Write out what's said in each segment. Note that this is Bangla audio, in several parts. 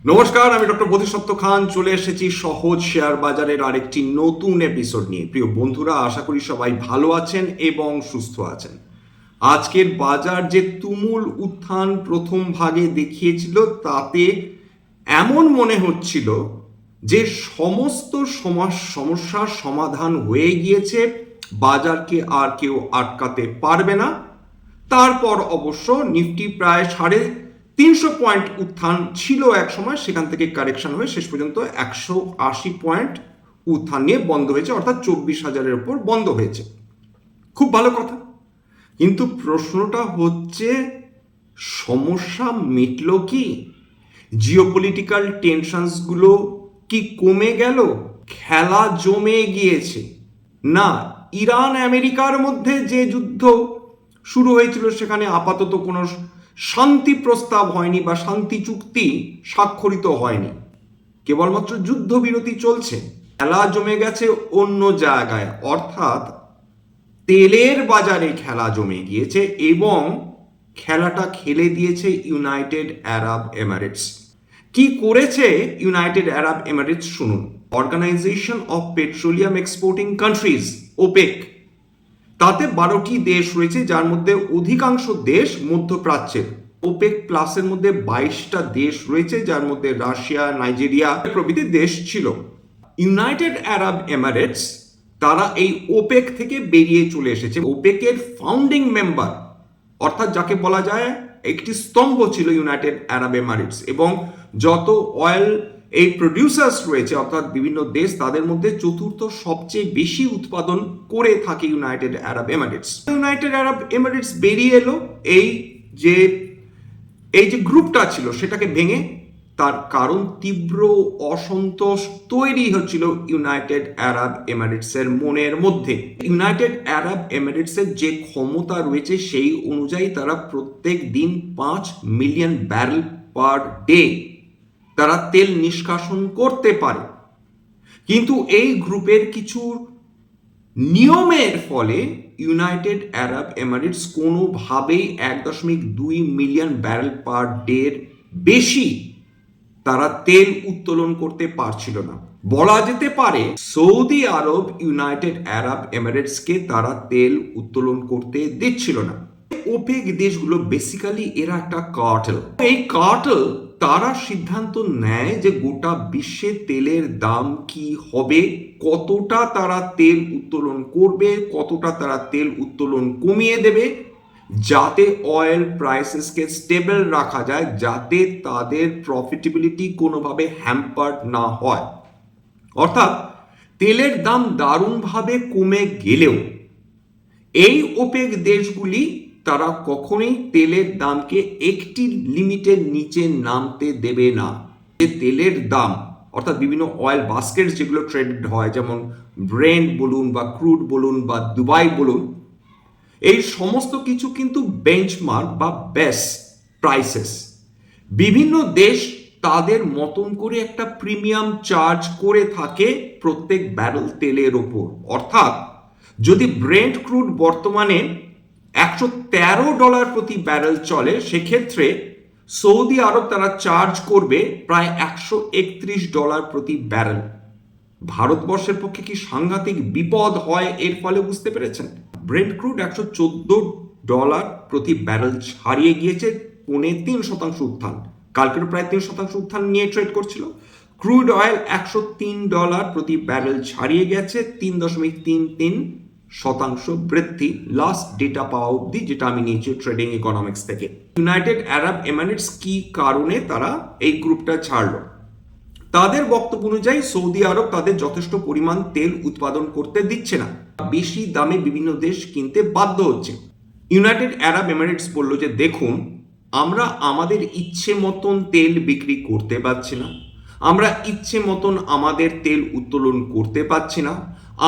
নমস্কার, আমি ডক্টর বোধিসত্ত্ব খান চলে এসেছি সহজ শেয়ার বাজারের আরেকটি নতুন এপিসোড নিয়ে। প্রিয় বন্ধুরা, আশা করি সবাই ভালো আছেন এবং সুস্থ আছেন। আজকের বাজার যে তুমুল উত্থান প্রথম ভাগে দেখিয়েছিল, তাতে এমন মনে হচ্ছিল যে সমস্ত সমস্যার সমাধান হয়ে গিয়েছে, বাজারকে আর কেউ আটকাতে পারবে না। তারপর অবশ্য নিফটি প্রায় 350 পয়েন্ট উত্থান ছিল এক সময়, সেখান থেকে কারেকশন হয়ে শেষ পর্যন্ত 180 পয়েন্ট উত্থান নিয়ে বন্ধ হয়েছে, অর্থাৎ 24,000-এর উপর বন্ধ হয়েছে। খুব ভালো কথা, কিন্তু প্রশ্নটা হচ্ছে সমস্যা মিটল কি? জিওপলিটিক্যাল টেনশনসগুলো কি কমে গেল? খেলা জমে গিয়েছে? না, ইরান আমেরিকার মধ্যে যে যুদ্ধ শুরু হয়েছিল সেখানে আপাতত কোনো শান্তি প্রস্তাব হয়নি বা শান্তি চুক্তি স্বাক্ষরিত হয়নি, কেবলমাত্র যুদ্ধবিরতি চলছে। খেলা জমে গেছে অন্য জায়গায়, অর্থাৎ তেলের বাজারে খেলা জমে গিয়েছে এবং খেলাটা খেলে দিয়েছে ইউনাইটেড আরব এমিরেটস। কি করেছে ইউনাইটেড আরব এমিরেটস শুনুন। Organization of petroleum exporting countries, OPEC, তাতে 12টি দেশ রয়েছে, যার মধ্যে অধিকাংশ দেশ মধ্যপ্রাচ্যের। ওপেক প্লাসের মধ্যে 22টা দেশ রয়েছে, যার মধ্যে রাশিয়া, নাইজেরিয়া প্রভৃতি দেশ ছিল। ইউনাইটেড আরব এমিরেটস তারা এই ওপেক থেকে বেরিয়ে চলে এসেছে। ওপেকের ফাউন্ডিং মেম্বার, অর্থাৎ যাকে বলা যায় একটি স্তম্ভ ছিল ইউনাইটেড আরব এমিরেটস, এবং যত অয়েল এই প্রডিউসার্স রয়েছে অর্থাৎ বিভিন্ন দেশ, তাদের মধ্যে চতুর্থ সবচেয়ে বেশি উৎপাদন করে থাকে United Arab Emirates. United Arab Emirates বেরিয়ে এলো এই যে গ্রুপটা ছিল সেটাকে ভেঙে। তার কারণ তীব্র অসন্তোষ তৈরি হচ্ছিল ইউনাইটেড আরব এমিরেটসের মনের মধ্যে। ইউনাইটেড আরব এমিরেটসের যে ক্ষমতা রয়েছে সেই অনুযায়ী তারা প্রত্যেক দিন 5 মিলিয়ন ব্যারেল পার ডে তারা তেল নিষ্কাশন করতে পারে, কিন্তু এই গ্রুপের কিছু নিয়মের ফলে ইউনাইটেড আরব এমিরেটস কোনোভাবেই 1.2 মিলিয়ন ব্যারেল পার ডের বেশি তারা তেল উত্তোলন করতে পারছিল না। বলা যেতে পারে সৌদি আরব ইউনাইটেড আরব এমিরেটসকে তারা তেল উত্তোলন করতে দিচ্ছিল না। ওপেক দেশগুলো বেসিক্যালি এরা একটা কার্টেল। এই কার্টেল তারা সিদ্ধান্ত নেয় যে গোটা বিশ্বে তেলের দাম কি হবে, কতটা তারা তেল উত্তোলন করবে, কতটা তারা তেল উত্তোলন কমিয়ে দেবে, যাতে অয়েল প্রাইসেসকে স্টেবল রাখা যায়, যাতে তাদের প্রফিটেবিলিটি কোনোভাবে হ্যাম্পার্ড না হয়। অর্থাৎ তেলের দাম দারুণভাবে কমে গেলেও এই ওপেক দেশগুলি তারা কখনোই তেলের দামকে একটি লিমিটের নিচে নামতে দেবে না। যে তেলের দাম অর্থাৎ বিভিন্ন অয়েল বাস্কেট যেগুলো ট্রেডেড হয়, যেমন ব্রেন্ট বলুন বা ক্রুড বলুন বা দুবাই বলুন, এই সমস্ত কিছু কিন্তু বেঞ্চমার্ক বা বেস প্রাইসেস। বিভিন্ন দেশ তাদের মতন করে একটা প্রিমিয়াম চার্জ করে থাকে প্রত্যেক ব্যারেল তেলের ওপর। অর্থাৎ যদি ব্রেন্ট ক্রুড বর্তমানে $113 প্রতি ব্যারেল চলে, সেক্ষেত্রে সৌদি আরব তারা চার্জ করবে প্রায় $131 প্রতি ব্যারেল। ভারতবর্ষের পক্ষে কি সাংঘাতিক বিপদ হয় এর ফলে, বুঝতে পেরেছেন? ব্রেন্ট ক্রুড $114 প্রতি ব্যারেল ছাড়িয়ে গিয়েছে, 3.3% উত্থান। কালকের প্রায় 3% উত্থান নিয়ে ট্রেড করছিল। ক্রুড অয়েল $103 প্রতি ব্যারেল ছাড়িয়ে গেছে, 3.33% বৃদ্ধি লাস্ট ডেটা পাওয়া অবধি, যেটা আমি নিয়েছি ট্রেডিং ইকোনমিক্স থেকে। ইউনাইটেড আরব এমিরেটস কি কারণে তারা এই গ্রুপটা ছাড়লো? তাদের বক্তব্য অনুযায়ী সৌদি আরব তাদের যথেষ্ট পরিমাণ তেল উৎপাদন করতে দিচ্ছে না, বেশি দামে বিভিন্ন দেশ কিনতে বাধ্য হচ্ছে। ইউনাইটেড আরব এমিরেটস বলল যে দেখুন, আমরা আমাদের ইচ্ছে মতন তেল বিক্রি করতে পারছি না, আমরা ইচ্ছে মতন আমাদের তেল উত্তোলন করতে পারছি না,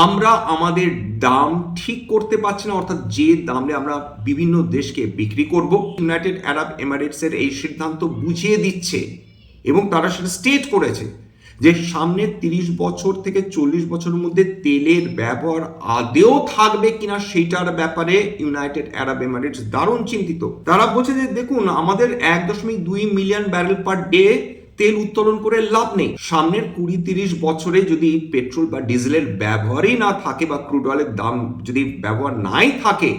আমরা আমাদের দাম ঠিক করতে পারছি না, অর্থাৎ যে দামে আমরা বিভিন্ন দেশকে বিক্রি করব। ইউনাইটেড আরব এমিরেটসের এই সিদ্ধান্ত বুঝিয়ে দিচ্ছে এবং তারা সেটা স্টেট করেছে যে সামনে 30 বছর থেকে 40 বছরের মধ্যে তেলের ব্যবহার আদেও থাকবে কিনা সেটার ব্যাপারে ইউনাইটেড আরব এমিরেটস দারুণ চিন্তিত। তারা বলছে যে দেখুন, আমাদের 1.2 মিলিয়ন ব্যারেল পার ডে তেল উত্তোলন করে লাভ নেই। সামনের 20-30 বছরে যদি পেট্রোল বা ডিজেলের ব্যবহারই না থাকে বা ক্রুড অয়েলের দাম যদি ব্যবহার নাই থাকে,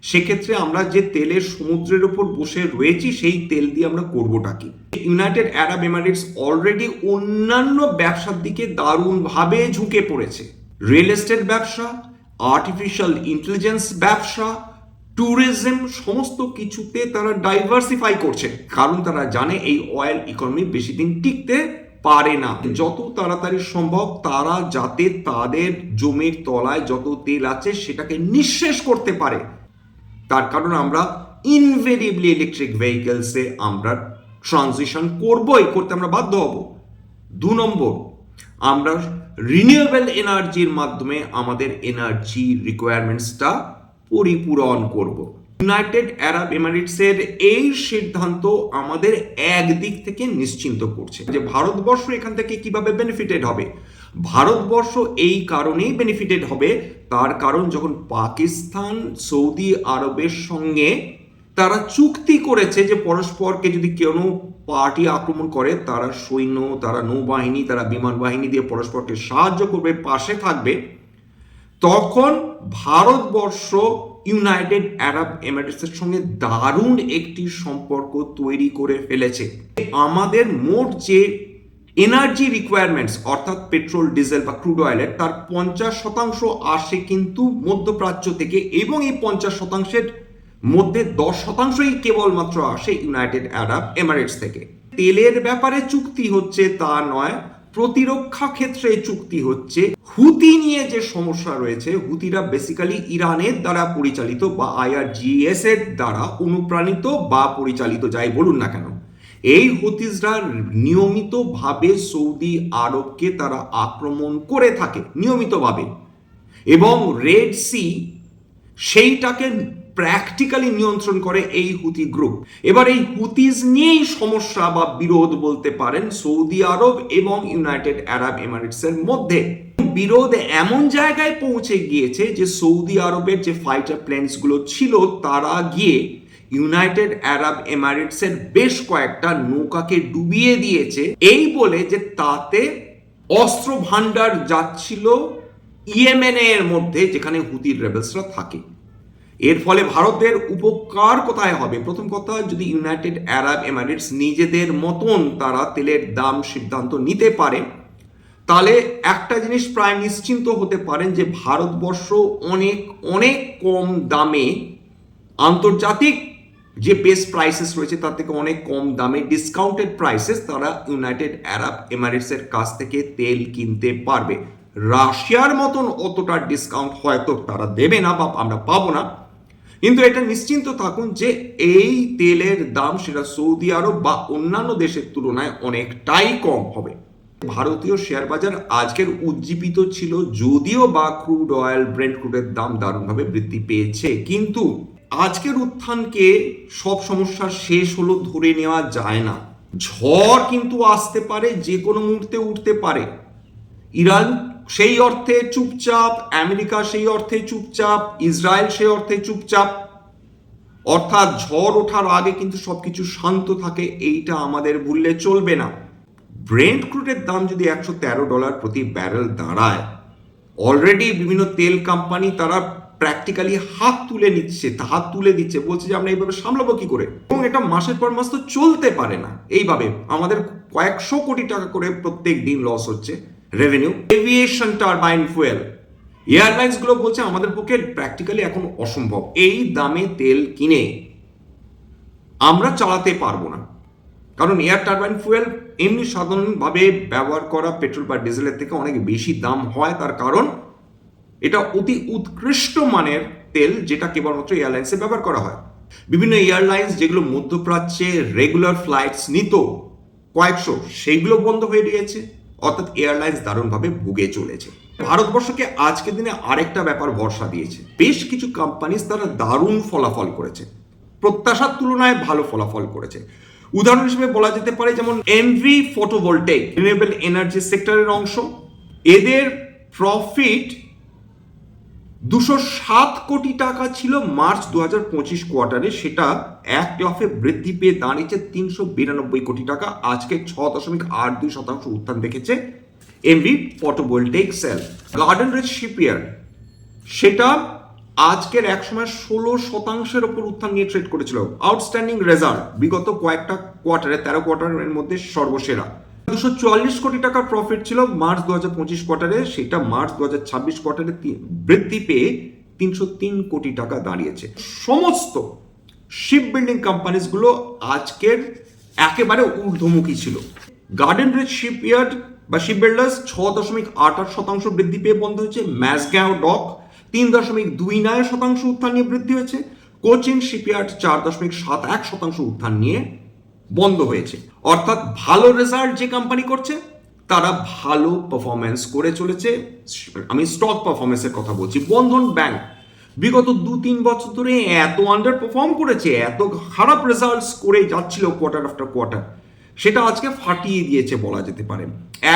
সেক্ষেত্রে আমরা যে তেলের সমুদ্রের উপর বসে রয়েছি সেই তেল দিয়ে আমরা করবোটা কি? ইউনাইটেড আরব এমিরেটস অলরেডি অন্যান্য ব্যবসার দিকে দারুণভাবে ঝুঁকে পড়েছে। রিয়েল এস্টেট ব্যবসা, আর্টিফিশিয়াল ইন্টেলিজেন্স ব্যবসা, ট্যুরিজম, সমস্ত কিছুতে তারা ডাইভার্সিফাই করছে, কারণ তারা জানে এই অয়েল ইকোনমি বেশি দিন টিকতে পারে না। যত তাড়াতাড়ি সম্ভব তারা যাতে তাদের জমির তলায় যত তেল আছে সেটাকে নিঃশেষ করতে পারে, তার কারণ আমরা ইনভেরিয়েবলি ইলেকট্রিক ভেহিকেলসে আমরা ট্রানজিশন করতে আমরা বাধ্য হব। 2 নম্বর, আমরা রিনিউয়েবল এনার্জির মাধ্যমে আমাদের এনার্জি রিকোয়ারমেন্টসটা পরিপূরণ করব। ইউনাইটেড আরব এমিরেটসের এই সিদ্ধান্ত আমাদের একদিক থেকে নিশ্চিন্ত করছে যে ভারতবর্ষ এখান থেকে কিভাবে বেনিফিটেড হবে। ভারতবর্ষ এই কারণেই বেনিফিটেড হবে, তার কারণ যখন পাকিস্তান সৌদি আরবের সঙ্গে তারা চুক্তি করেছে যে পরস্পরকে যদি কোনো পার্টি আক্রমণ করে তারা সৈন্য, তারা নৌবাহিনী, তারা বিমান বাহিনী দিয়ে পরস্পরকে সাহায্য করবে, পাশে থাকবে, তখন ভারতবর্ষ ইউনাইটেড আরব এমিরেটসের সঙ্গে দারুণ একটি সম্পর্ক তৈরি করে ফেলেছে। আমাদের মোট যে এনার্জি রিকোয়ারমেন্টস অর্থাৎ পেট্রোল, ডিজেল বা ক্রুড অয়েলের তার 50% আসে কিন্তু মধ্যপ্রাচ্য থেকে, এবং এই 50%-এর মধ্যে 10%ই কেবলমাত্র আসে ইউনাইটেড আরব এমিরেটস থেকে। তেলের ব্যাপারে চুক্তি হচ্ছে তা নয়, প্রতিরক্ষা ক্ষেত্রে চুক্তি হচ্ছে। হুতি নিয়ে যে সমস্যা রয়েছে, হুতিরা বেসিক্যালি ইরানের দ্বারা পরিচালিত বা IRGS এর দ্বারা অনুপ্রাণিত বা পরিচালিত, যাই বলুন না কেন, এই হুতিজরা নিয়মিতভাবে সৌদি আরবকে তারা আক্রমণ করে থাকে নিয়মিতভাবে, এবং রেড সি সেইটাকে প্র্যাকটিক্যালি নিয়ন্ত্রণ করে এই হুতি গ্রুপ। এবার এই হুতিজ নিয়েই সমস্যা বা বিরোধ বলতে পারেন সৌদি আরব এবং ইউনাইটেড আরব এমিরেটসের মধ্যে। বিরোধ এমন জায়গায় পৌঁছে গিয়েছে যে সৌদি আরবের যে ফাইটার প্লেনসগুলো ছিল তারা গিয়ে ইউনাইটেড আরব এমিরেটসের বেশ কয়েকটা নৌকাকে ডুবিয়ে দিয়েছে, এই বলে যে তাতে অস্ত্র ভান্ডার যাচ্ছিল ইয়েমেনের মধ্যে যেখানে হুতির রেবেলসরা থাকে। এর ফলে ভারতের উপকার কোথায় হবে? প্রথম কথা, যদি ইউনাইটেড আরব এমিরেটস নিজেদের মতন তারা তেলের দাম সিদ্ধান্ত নিতে পারে, তাহলে একটা জিনিস প্রায় নিশ্চিন্ত হতে পারেন যে ভারতবর্ষ অনেক অনেক কম দামে আন্তর্জাতিক যে বেস্ট প্রাইসেস রয়েছে তার থেকে অনেক কম দামে ডিসকাউন্টেড প্রাইসেস তারা ইউনাইটেড আরব এমিরেটসের কাছ থেকে তেল কিনতে পারবে। রাশিয়ার মতন অতটা ডিসকাউন্ট হয়তো তারা দেবে না বা আমরা পাবো না, কিন্তু এটা নিশ্চিন্ত থাকুন যে এই তেলের দাম সেটা সৌদি আরব বা অন্যান্য দেশের তুলনায় অনেকটাই কম হবে। ভারতীয় শেয়ার বাজার আজকের উজ্জীবিত ছিল, যদিও বা ক্রুড অয়েল, ব্রেন্ট ক্রুডের দাম দারুণভাবে বৃদ্ধি পেয়েছে, কিন্তু আজকের উত্থানকে সব সমস্যার শেষ হলো ধরে নেওয়া যায় না। ঝড় কিন্তু আসতে পারে, যে কোনো মুহূর্তে উঠতে পারে। ইরান সেই অর্থে চুপচাপ, আমেরিকা সেই অর্থে চুপচাপ, ইসরায়েল সেই অর্থে চুপচাপ, অর্থাৎ ঝড় ওঠার আগে কিন্তু সবকিছু শান্ত থাকে, এইটা আমাদের ভুললে চলবে না। ব্রেন্ট ক্রুডের দাম যদি $113 প্রতি ব্যারেল দাঁড়ায়, অলরেডি বিভিন্ন তেল কোম্পানি তারা প্র্যাকটিক্যালি হাত তুলে দিচ্ছে, বলছে যে আমরা এইভাবে সামলাবো কি করে, এবং এটা মাসের পর মাস তো চলতে পারে না এইভাবে। আমাদের কয়েকশো কোটি টাকা করে প্রত্যেক দিন লস হচ্ছে revenue. Aviation turbine fuel, airlines গুলো বলছে আমাদের পক্ষে প্র্যাকটিক্যালি এখন অসম্ভব, এই দামে তেল কিনে আমরা চালাতে পারবো না, কারণ এয়ার টারবাইন ফুয়েল এমনি সাধারণভাবে ব্যবহার করা পেট্রোল বা ডিজেলের থেকে অনেক বেশি দাম হয়। তার কারণ এটা অতি উৎকৃষ্ট মানের তেল, যেটা কেবলমাত্র এয়ারলাইন্সে ব্যবহার করা হয়। বিভিন্ন এয়ারলাইন্স যেগুলো মধ্যপ্রাচ্যে রেগুলার ফ্লাইটস নিত কয়েকশো, সেইগুলো বন্ধ হয়ে গিয়েছে, অর্থাৎ এয়ারলাইন্স দারুণভাবে ভুগে চলেছে। ভারতবর্ষকে আজকের দিনে আরেকটা ব্যাপার ভরসা দিয়েছে, বেশ কিছু কোম্পানি তারা দারুণ ফলাফল করেছে, প্রত্যাশার তুলনায় ভালো ফলাফল করেছে। উদাহরণ হিসেবে বলা যেতে পারে যেমন এনভি ফটোভোল্টেক, রিনিউয়েবল এনার্জি সেক্টরের অংশ, এদের প্রফিট 207 কোটি টাকা ছিল মার্চ 2025 কোয়ার্টারে, সেটা এক লাফে বৃদ্ধি পেয়ে দাঁড়িয়েছে 392 কোটি টাকা। আজকে 6.82% উত্থান দেখেছে MV photovoltaic cell. Garden Reach shipyard সেটা আজকের এক সময় 16% ওপর উত্থান নিয়ে ট্রেড করেছিল। আউটস্ট্যান্ডিং রেজাল্ট বিগত কয়েকটা কোয়ার্টারে, 13 কোয়ার্টারের মধ্যে সর্বসেরা। 244 কোটি টাকার প্রফিট ছিল মার্চ 2025 কোয়ার্টারে, সেটা মার্চ 2026 কোয়ার্টারে বৃদ্ধি পেয়ে 303 কোটি টাকা দাঁড়িয়েছে। সমস্ত শিপ বিল্ডিং কোম্পানিজগুলো আজকের একেবারে ঊর্ধ্বমুখী ছিল। গার্ডেন রিচ শিপইয়ার্ড বা শিপ বিল্ডার্স 6.88% বৃদ্ধি পেয়ে বন্ধ হয়েছে। ম্যাসগাঁও ডক 3.29% উত্থান নিয়ে বৃদ্ধি হয়েছে। কোচিন শিপইয়ার্ড 4.71% উত্থান নিয়ে বন্ধ হয়েছে। অর্থাৎ ভালো রেজাল্ট যে কোম্পানি করছে তারা ভালো পারফরমেন্স করে চলেছে। আমি স্টক পারফরমেন্সের কথা বলছি। বন্ধন ব্যাংক বিগত 2-3 বছর ধরে এত আন্ডার পারফর্ম করেছে, এত খারাপ রেজাল্টস করে যাচ্ছিল কোয়ার্টার আফটার কোয়ার্টার, সেটা আজকে ফাটিয়ে দিয়েছে বলা যেতে পারে।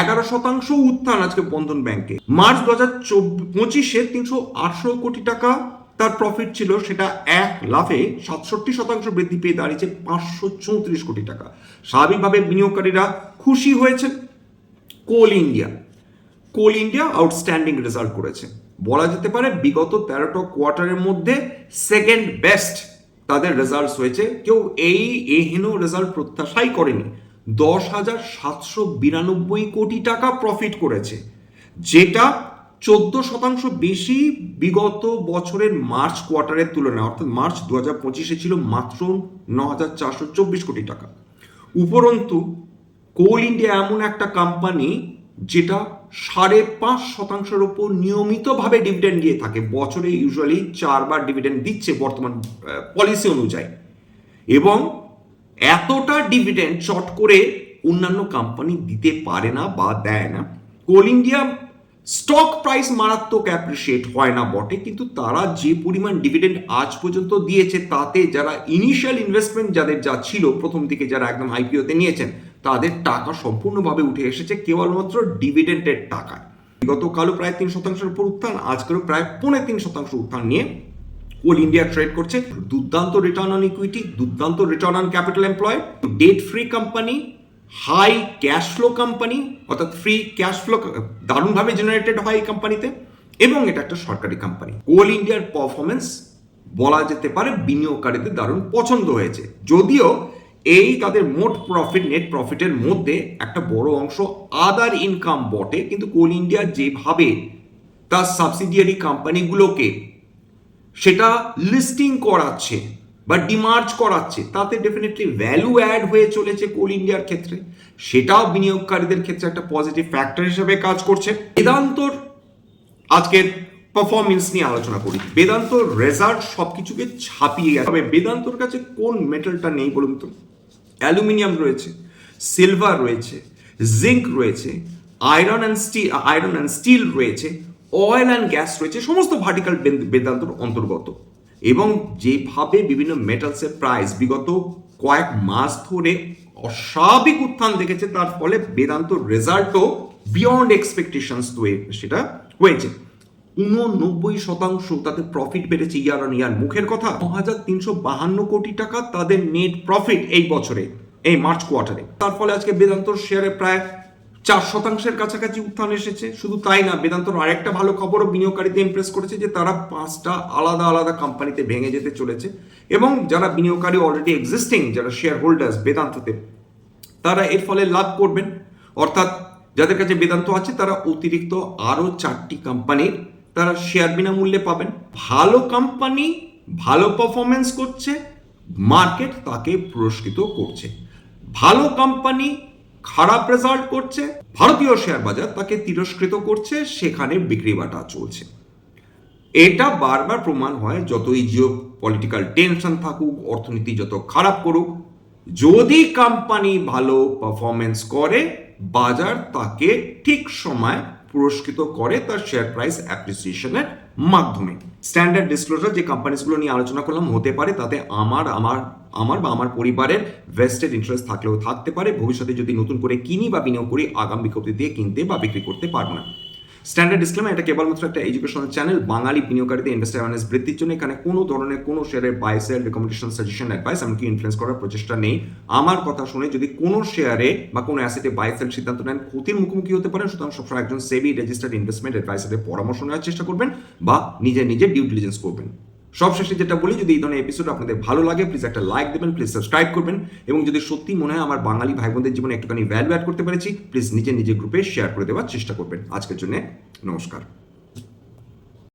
11% উত্থান আজকে বন্ধন ব্যাংকে। মার্চ 2025-এ 318 কোটি টাকা তার প্রফিট ছিল, সেটা এক লাফে 67% বৃদ্ধি পেয়ে দাঁড়িয়েছে 534 কোটি টাকা। স্বাভাবিকভাবে বিনিয়োগকারীরা খুশি হয়েছেন। কোল ইন্ডিয়া আউটস্ট্যান্ডিং রেজাল্ট করেছে, বলা যেতে পারে বিগত 13টা কোয়ার্টারের মধ্যে সেকেন্ড বেস্ট তাদের রেজাল্ট হয়েছে। কেউ এহেন রেজাল্ট প্রত্যাশাই করেনি। 10,792 কোটি টাকা প্রফিট করেছে, যেটা 14% বেশি বিগত বছরের মার্চ কোয়ার্টারের তুলনায়। অর্থাৎ মার্চ 2025-এ ছিল মাত্র 9,424 কোটি টাকা। উপরন্তু কোল ইন্ডিয়া এমন একটা কোম্পানি যেটা 5.5%-এর ওপর নিয়মিতভাবে ডিভিডেন্ড দিয়ে থাকে। বছরে ইউজুয়ালি 4 বার ডিভিডেন্ড দিচ্ছে বর্তমান পলিসি অনুযায়ী, এবং এতটা ডিভিডেন্ড চট করে অন্যান্য কোম্পানি দিতে পারে না বা দেয় না। কোল ইন্ডিয়া স্টক প্রাইস মারাত্মক অ্যাপ্রিসিয়েট হয় না বটে, কিন্তু তারা যে পরিমাণ ডিভিডেন্ড আজ পর্যন্ত দিয়েছে তাতে যারা ইনিশিয়াল ইনভেস্টমেন্ট যাদের যা ছিল প্রথম দিকে, যারা একদম আইপিওতে নিয়েছেন, তাদের টাকা সম্পূর্ণভাবে উঠে এসেছে কেবলমাত্র ডিভিডেন্টের টাকায়। গতকালও প্রায় 3%-এর উপর উত্থান, আজকেরও প্রায় 3.25% উত্থান নিয়ে কোল ইন্ডিয়া ট্রেড করছে। দুর্দান্ত রিটার্ন অন ইকুইটি, দুর্দান্ত return on capital employed, debt free company, high cash flow company, অর্থাৎ ফ্রি ক্যাশ ফ্লো দারুণভাবে জেনারেটেড হয় এই কোম্পানিতে, এবং এটা একটা সরকারি কোম্পানি। কোল ইন্ডিয়ার পারফরমেন্স বলা যেতে পারে বিনিয়োগকারীদের দারুণ পছন্দ হয়েছে। যদিও এই তাদের মোট প্রফিট, নেট প্রফিটের মধ্যে একটা বড় অংশ আদার ইনকাম বটে, কিন্তু কোল ইন্ডিয়া যেভাবে তার সাবসিডিয়ারি কোম্পানিগুলোকে সেটা লিস্টিং করাচ্ছে বা ডিমার্জ করাচ্ছে, তাতে ডেফিনেটলি ভ্যালু অ্যাড হয়ে চলেছে কোল ইন্ডিয়ার ক্ষেত্রে। সেটাও বিনিয়োগকারীদের ক্ষেত্রে একটা পজিটিভ ফ্যাক্টর হিসেবে কাজ করছে। বেদান্তর আজকের পারফরমেন্স নিয়ে আলোচনা করি। বেদান্তর রেজাল্ট সবকিছুকে ছাপিয়ে গেছে। তবে বেদান্তর কাছে কোন মেটালটা নেই বলুন তো? অ্যালুমিনিয়াম রয়েছে, সিলভার রয়েছে, জিঙ্ক রয়েছে, আয়রন অ্যান্ড স্টিল রয়েছে, অয়েল অ্যান্ড গ্যাস রয়েছে, সমস্ত ভার্টিক্যাল বেদান্তর অন্তর্গত। এবং যেভাবে বিভিন্ন মেটালসের প্রাইস বিগত কয়েক মাস ধরে অস্বাভাবিক উত্থান দেখেছে, তার ফলে বেদান্ত রেজাল্টও বিয়ন্ড এক্সপেকটেশনস সেটা হয়েছে। 89% তাদের প্রফিট বেড়েছে ইয়ার অন ইয়ার। মুখের কথা, 9,352 কোটি টাকা তাদের নেট প্রফিট এই বছরে, এই মার্চ কোয়ার্টারে। তার ফলে আজকে বেদান্তর শেয়ারে প্রায় 4%-এর কাছাকাছি উত্থান এসেছে। শুধু তাই না, বেদান্তর আরেকটা ভালো খবরও বিনিয়োগকারীদের ইমপ্রেস করেছে, যে তারা 5টা আলাদা আলাদা কোম্পানিতে ভেঙে যেতে চলেছে, এবং যারা বিনিয়োগকারী অলরেডি এক্সিস্টিং যারা শেয়ার হোল্ডার্স বেদান্ততে, তারা এর ফলে লাভ করবেন। অর্থাৎ যাদের কাছে বেদান্ত আছে তারা অতিরিক্ত আরও 4টি কোম্পানির তারা শেয়ার বিনামূল্যে পাবেন। ভালো কোম্পানি ভালো পারফরমেন্স করছে, মার্কেট তাকে পুরস্কৃত করছে। ভালো কোম্পানি খারাপ রেজাল্ট করছে, ভারতীয় শেয়ার বাজার তাকে তিরস্কৃত করছে, সেখানে বিক্রি বাটা চলছে। এটা বারবার প্রমাণ হয়, যতই জিও পলিটিক্যাল টেনশন থাকুক, অর্থনীতি যত খারাপ করুক, যদি কোম্পানি ভালো পারফরমেন্স করে, বাজার তাকে ঠিক সময় পুরস্কৃত করে তার শেয়ার প্রাইস অ্যাপ্রিসিয়েশনের মাধ্যমে। স্ট্যান্ডার্ড ডিসক্লোজার যে কোম্পানিগুলো নিয়ে আলোচনা করলাম, হতে পারে তাতে আমার বা আমার পরিবারের ভেস্টেড ইন্টারেস্ট থাকলেও থাকতে পারে। ভবিষ্যতে যদি নতুন করে কিনি বা বিনিয়োগ করি, আগাম বিজ্ঞপ্তি দিয়ে কিনতে বা বিক্রি করতে পারবো না। স্ট্যান্ডার্ড ডিসক্লেমার, এটা কেবলমাত্র একটা এডুকেশনাল চ্যানেল। বাঙালি বিনিয়োগকারীদের ইনভেস্টার অ্যাওয়ারনেস বৃদ্ধির জন্য এখানে কোনো ধরনের কোনো শেয়ারের buy sell, recommendation, suggestion, advice এমনকি ইনফ্লুয়েন্স করার প্রচেষ্টা নেই। আমার কথা শুনে যদি কোনো শেয়ারে বা কোনো অ্যাসেটে বাই সেল সিদ্ধান্ত নেন, ক্ষতির মুখোমুখি হতে পারেন। সুতরাং সবসময় একজন সেবি রেজিস্টার্ড ইনভেস্টমেন্ট অ্যাডভাইসারের পরামর্শ নেওয়ার চেষ্টা করবেন বা নিজে ডিউ ডিলিজেন্স করবেন। সবশেষে যেটা বলি, যদি এই ধরনের এপিসোড আপনাদের ভালো লাগে, প্লিজ একটা লাইক দেবেন, প্লিজ সাবস্ক্রাইব করবেন, এবং যদি সত্যি মনে হয় আমার বাঙালি ভাই বোনদের জীবনে একটুখানি ভ্যালু অ্যাড করতে পেরেছি, প্লিজ নিজের গ্রুপে শেয়ার করে দেওয়ার চেষ্টা করবেন। আজকের জন্য নমস্কার।